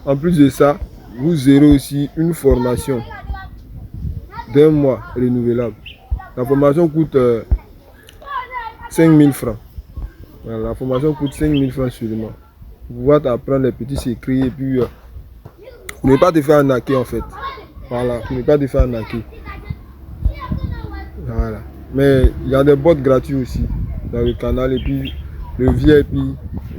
En plus de ça, vous aurez aussi une formation d'1 mois renouvelable. La formation coûte 5 000 francs. Voilà, la formation coûte 5 000 francs seulement. Vous pouvez apprendre les petits secrets et puis vous ne pas te faire arnaquer en fait. Voilà, vous ne pas te faire arnaquer. Voilà. Mais il y a des bots gratuits aussi dans le canal et puis le VIP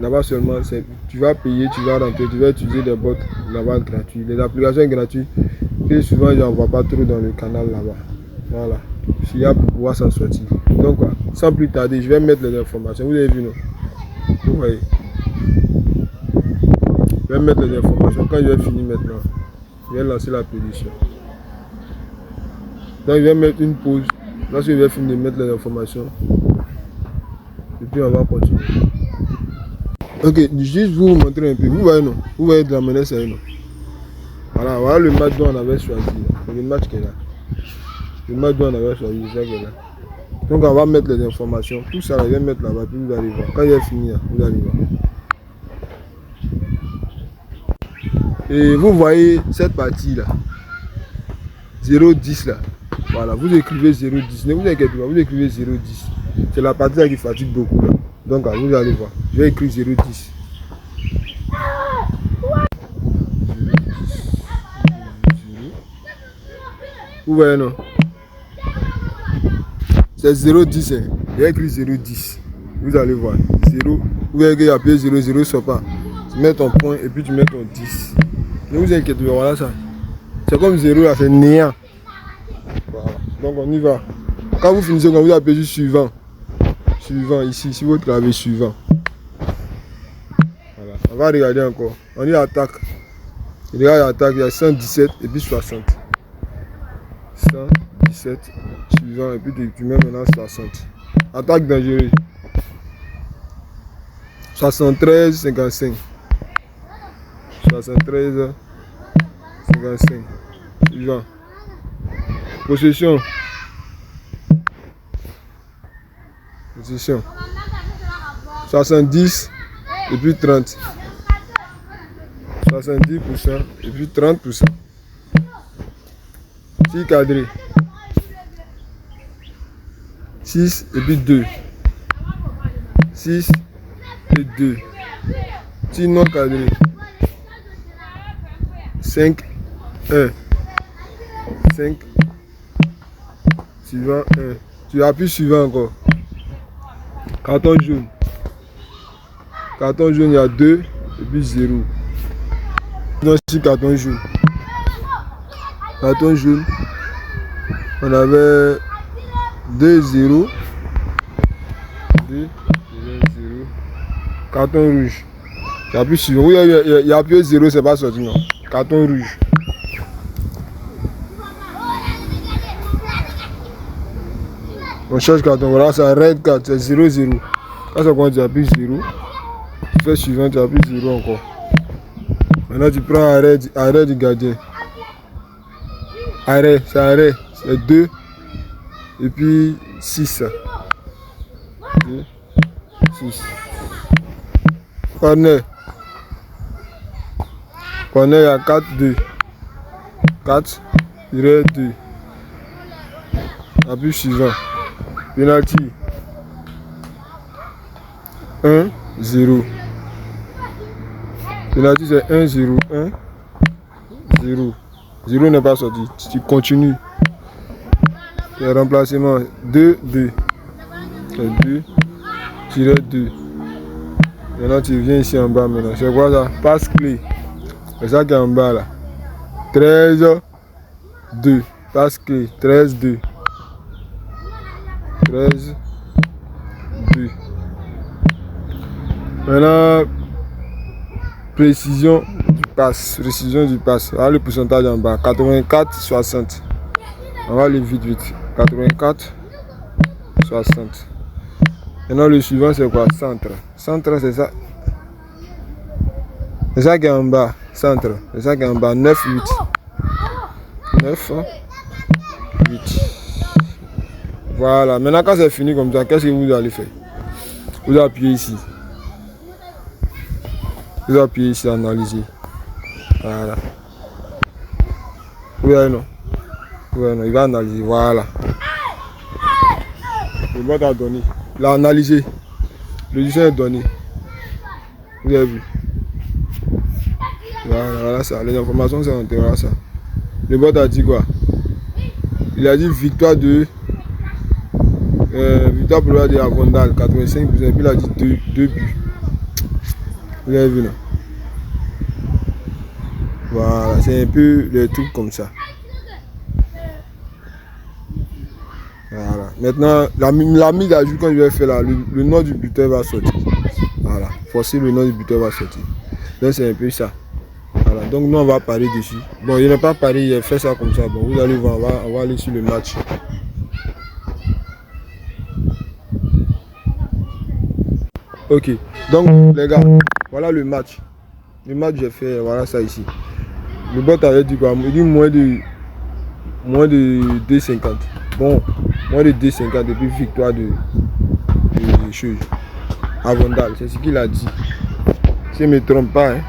là-bas seulement, tu vas payer, tu vas rentrer, tu vas utiliser des bots là-bas gratuits. Les applications gratuites que souvent je n'en vois pas trop dans le canal là-bas. Voilà. S'il y a pour pouvoir s'en sortir. Donc sans plus tarder, je vais mettre les informations. Vous avez vu non? Vous voyez. Je vais mettre les informations. Quand je vais finir maintenant, je vais lancer la pétition. Donc je vais mettre une pause. Lorsque je vais finir de mettre les informations. Et puis on va continuer. Ok, juste vous montrer un peu. Vous voyez non? Vous voyez de la monnaie, c'est non? Voilà, voilà le match dont on avait choisi. C'est le match qui est là. Le match dont on avait choisi, c'est ça qui est là. Donc on va mettre les informations. Tout ça, je vais mettre là-bas, puis vous allez voir. Quand je vais finir, vous allez voir. Et vous voyez cette partie là. 0,10 là. Voilà, vous écrivez 0,10. Ne vous inquiétez pas, vous écrivez 0,10. C'est la partie là qui fatigue beaucoup là. Donc vous allez voir. Je vais écrire 0,10. Vous voyez non? C'est 0,10. Hein. Je vais écrire 0,10. Vous allez voir. 0. Vous voyez qu'il y a appuyé 0, 0 sort pas. Tu mets ton point et puis tu mets ton 10. Ne vous inquiétez pas, voilà ça. C'est comme 0 là, c'est néant. Voilà. Donc on y va. Quand vous finissez, quand vous appuyez sur suivant. Suivant ici, si vous clavez suivant. Voilà. On va regarder encore. On y attaque. Il y a attaque, il y a 117 et puis 60. 117 suivant et puis tu mets maintenant 60. Attaque dangereuse. 73, 55. 73, 55. Suivant. Possession. Possession. 70 et puis 30. 70% et puis 30%. 6 cadrés. 6 et puis 2. 6 et 2. 6 non cadrés. 5, 1. 5. Suivant 1. Tu appuies suivant encore. Carton jaune. Carton jaune, il y a 2 et puis 0. Donc, 6 cartons jaunes. Carton jaune. On avait 2, 0. 2, 0. Carton rouge. Tu appuies suivant. Oui, il y a appuyé 0, c'est pas sorti, non. Carton rouge. On change carton, voilà, c'est red 4, c'est 0, 0. Quand ça commence, tu appuies 0. Tu fais suivant, tu appuies 0 encore. Maintenant, tu prends arrêt du gardien. Arrêt, c'est 2. Et puis 6. 2, 6. Corner. Corner, il y a 4, 2. 4, 2. Appui suivant. Penalty. 1, 0. Penalty c'est 1, 0, 1, 0. 0 n'est pas sorti. Tu continues. Le remplacement 2, 2. 2, 2. Maintenant tu viens ici en bas maintenant. C'est quoi ça? Passe clé. C'est ça qui est en bas là. 13, 2. Passe clé. 13, 2. 13, 2. Maintenant, précision du passe. Précision du passe. Voilà le pourcentage en bas. 84, 60. On va aller vite, vite. 84, 60. Maintenant, le suivant, c'est quoi? Centre. Centre, c'est ça. C'est ça qui est en bas. Centre. C'est ça qui est en bas. 9, 8. 9, 8. Voilà. Maintenant, quand c'est fini comme ça, qu'est-ce que vous allez faire? Vous appuyez ici. Vous appuyez ici, analyser. Voilà. Oui, non. Oui, non. Il va analyser. Voilà. Le bot a donné. Il a analysé. Le dessin est donné. Vous avez vu. Voilà ça. Les informations sont entrées. Voilà ça. Le bot a dit quoi? Il a dit victoire de victoire pour de Avondale 85%. Puis il a dit 2 buts. Vous avez vu non? Voilà, c'est un peu des trucs comme ça. Voilà. Maintenant, la mise à jour quand je vais faire là, le nom du buteur va sortir. Voilà. Forcément le nom du buteur va sortir. Donc c'est un peu ça. Voilà. Donc nous on va parler dessus. Bon, il n'est pas parlé, il a fait ça comme ça. Bon, vous allez voir, on va aller sur le match. Ok. Donc les gars, voilà le match. Le match j'ai fait, voilà ça ici. Le bot avait dit quoi? Il dit moins de 2,50. Bon, moins de 2,50 depuis victoire de choses. Avondale, c'est ce qu'il a dit. Si je ne me trompe pas. Hein.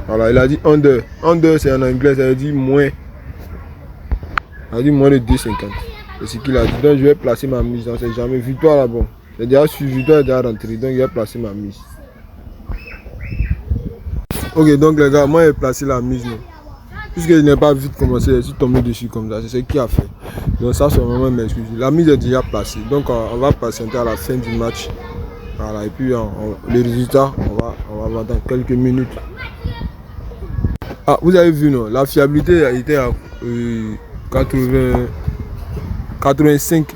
Voilà, il a dit under. Under c'est en anglais, ça veut dire moins. Il a dit moins de 2,50. C'est ce qu'il a dit. Donc je vais placer ma mise. On sait jamais. Victoire là, bon. C'est déjà suivi, victoire est déjà rentré. Donc je vais placer ma mise. Ok, donc les gars, moi j'ai placé la mise. Non. Puisqu'il n'est pas vite commencé, je suis tombé dessus comme ça. C'est ce qu'il a fait. Donc ça, c'est vraiment mes excuses. La mise est déjà placée. Donc on va patienter à la fin du match. Voilà, et puis les résultats, on va voir dans quelques minutes. Ah, vous avez vu, non? La fiabilité a été à 85.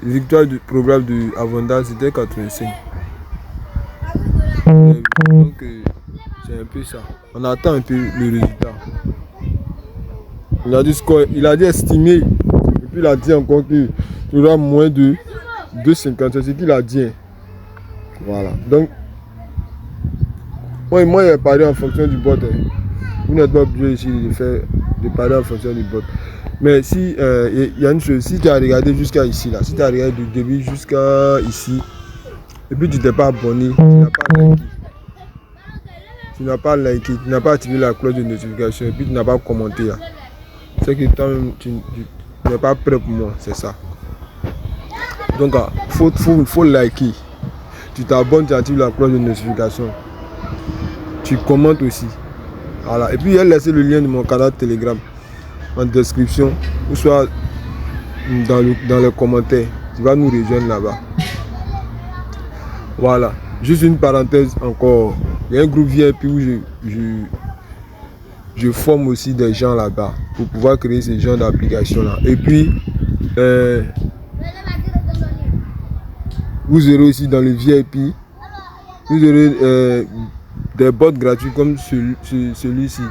Victoire probable de Avondale, c'était 85. Donc c'est un peu ça. On attend un peu le résultat. Il a dit score, il a dit estimé. Et puis il a dit encore qu'il y aura moins de 2,50. C'est ce qu'il a dit. Voilà. Donc moi j'ai parlé en fonction du bot. Vous n'êtes pas obligé ici de parler en fonction du bot. Mais si il y a une chose, si tu as regardé jusqu'à ici là, si tu as regardé du début jusqu'à ici, et puis tu t'es pas abonné, tu n'as pas liké, tu n'as pas activé la cloche de notification, et puis tu n'as pas commenté là. C'est que tu n'es pas prêt pour moi, c'est ça. Donc faut liker. Tu t'abonnes, tu actives la cloche de notification. Tu commentes aussi. Voilà. Et puis il y a laissé le lien de mon canal Telegram en description ou soit dans les commentaires. Tu vas nous rejoindre là-bas. Voilà. Juste une parenthèse encore. Il y a un groupe VIP où je forme aussi des gens là-bas pour pouvoir créer ce genre d'application là. Et puis vous aurez aussi dans le VIP, vous aurez des bots gratuits comme celui-ci.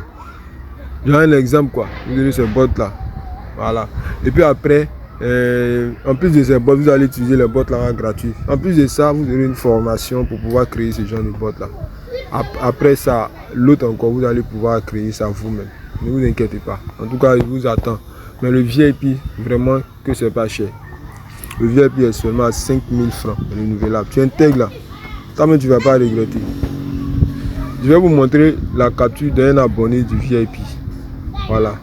J'ai un exemple quoi. Vous aurez ce bot là. Voilà. Et puis après, en plus de ces bots, vous allez utiliser les bots là gratuits. En plus de ça, vous aurez une formation pour pouvoir créer ce genre de bots là. Après ça, l'autre encore, vous allez pouvoir créer ça vous-même. Ne vous inquiétez pas. En tout cas, je vous attends. Mais le VIP, vraiment que c'est pas cher. Le VIP est seulement à 5000 francs renouvelable. Tu intègres là. Toi-même, tu ne vas pas regretter. Je vais vous montrer la capture d'un abonné du VIP. Voilà.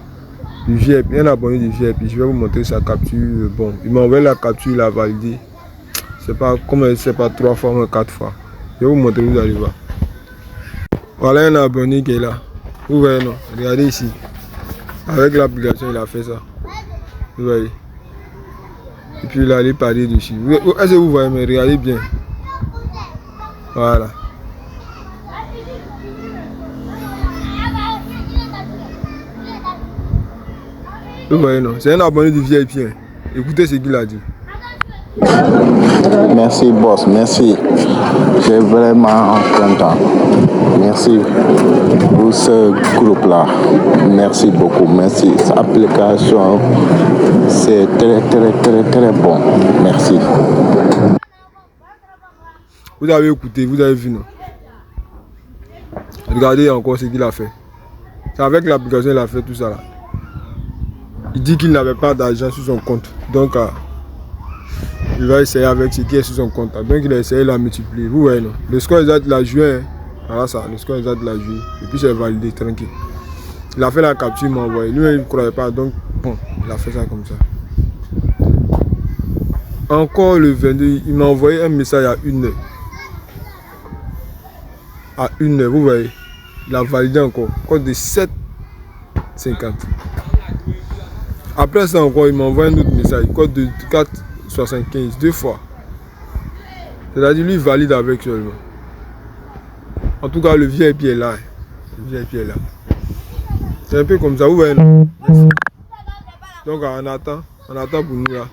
Du VIP, un abonné du VIP. Je vais vous montrer sa capture. Bon, il m'a envoyé la capture, il a validé. C'est pas comme c'est pas 3 fois, mais 4 fois. Je vais vous montrer, vous allez voir. Voilà un abonné qui est là. Vous voyez, non? Regardez ici. Avec l'application, il a fait ça. Vous voyez. Et puis il allait parler dessus. Est-ce que vous voyez, mais regardez bien. Voilà. Vous voyez, non? C'est un abonné du VIP. Hein. Écoutez ce qu'il a dit. Merci boss, merci. J'ai vraiment content. Merci pour ce groupe-là. Merci beaucoup. Merci. Cette application, c'est très bon. Merci. Vous avez écouté, vous avez vu, non? Regardez encore ce qu'il a fait. C'est avec l'application qu'il a fait tout ça là. Il dit qu'il n'avait pas d'argent sur son compte. Donc, il va essayer avec ce qui est sur son compte. Donc il a essayé de la multiplier. Vous voyez, non? Le score exact de la joué. Hein. Voilà ça, le score exact de la joué. Et puis c'est validé, tranquille. Il a fait la capture, il m'a envoyé. Lui, il ne croyait pas. Donc, bon, il a fait ça comme ça. Encore le 22, il m'a envoyé un message à 1h. À 1h, vous voyez. Il a validé encore. Code de 7,50. Après ça encore, il m'a envoyé un autre message. Code de 4,75. 2 fois. C'est-à-dire, lui, il valide avec seulement. En tout cas, le VIP est là. Le VIP est là. C'est un peu comme ça, vous voyez. Merci. Donc, on attend pour nous là.